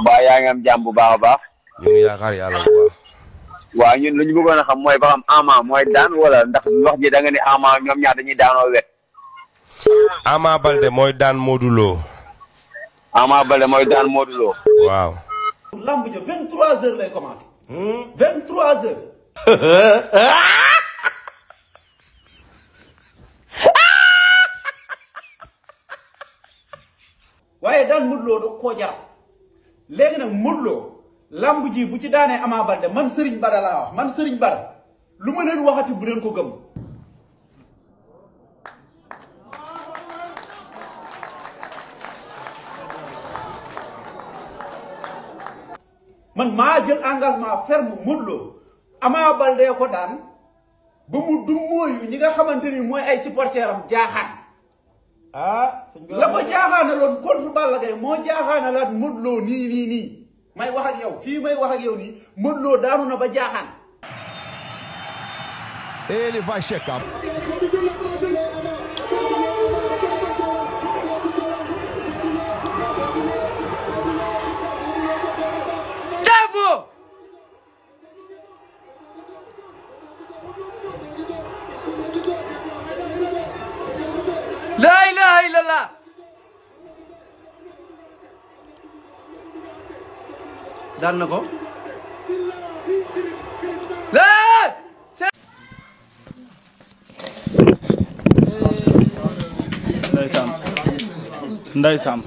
mbaa yaa ngi am jàmm bu baax a baax. ñu ngi yaakaar yàlla bu baax. waaw ñun lu ñu bëggoon a xam mooy ba xam Ama mooy daan wala ndax wax ji da nga ni Ama ñoom ñaar dañuy daanoo wet. Ama Baldé mooy daan Modou Lo. Ama Baldé mooy daan Modou Lo. waaw. lamb ja 23h lay commencé. 23h. waaye daan Modou Lo da koo jar léegi nag Modou Lo lamb ji bu ci daanee Ama Baldé man Serigne Bada laa wax man Serigne Bada lu ma leen waxati bu leen ko gëm. man maa jël engagement ferme Modou Lo Ama Baldé ko daan ba mu du mooyu ñi nga xamante ni mooy ay supporters am jaaxaan. la ko jaaxaanaloon contre Balla Gaye moo jaaxaanalaat Modou Lo nii may wax ak yow fii may wax ak yow nii Modou Lo daanu na ba jaaxaan. Ele vai checar. La ilaha illallah. daan na ko. Ndeysaan. Ndeysaan.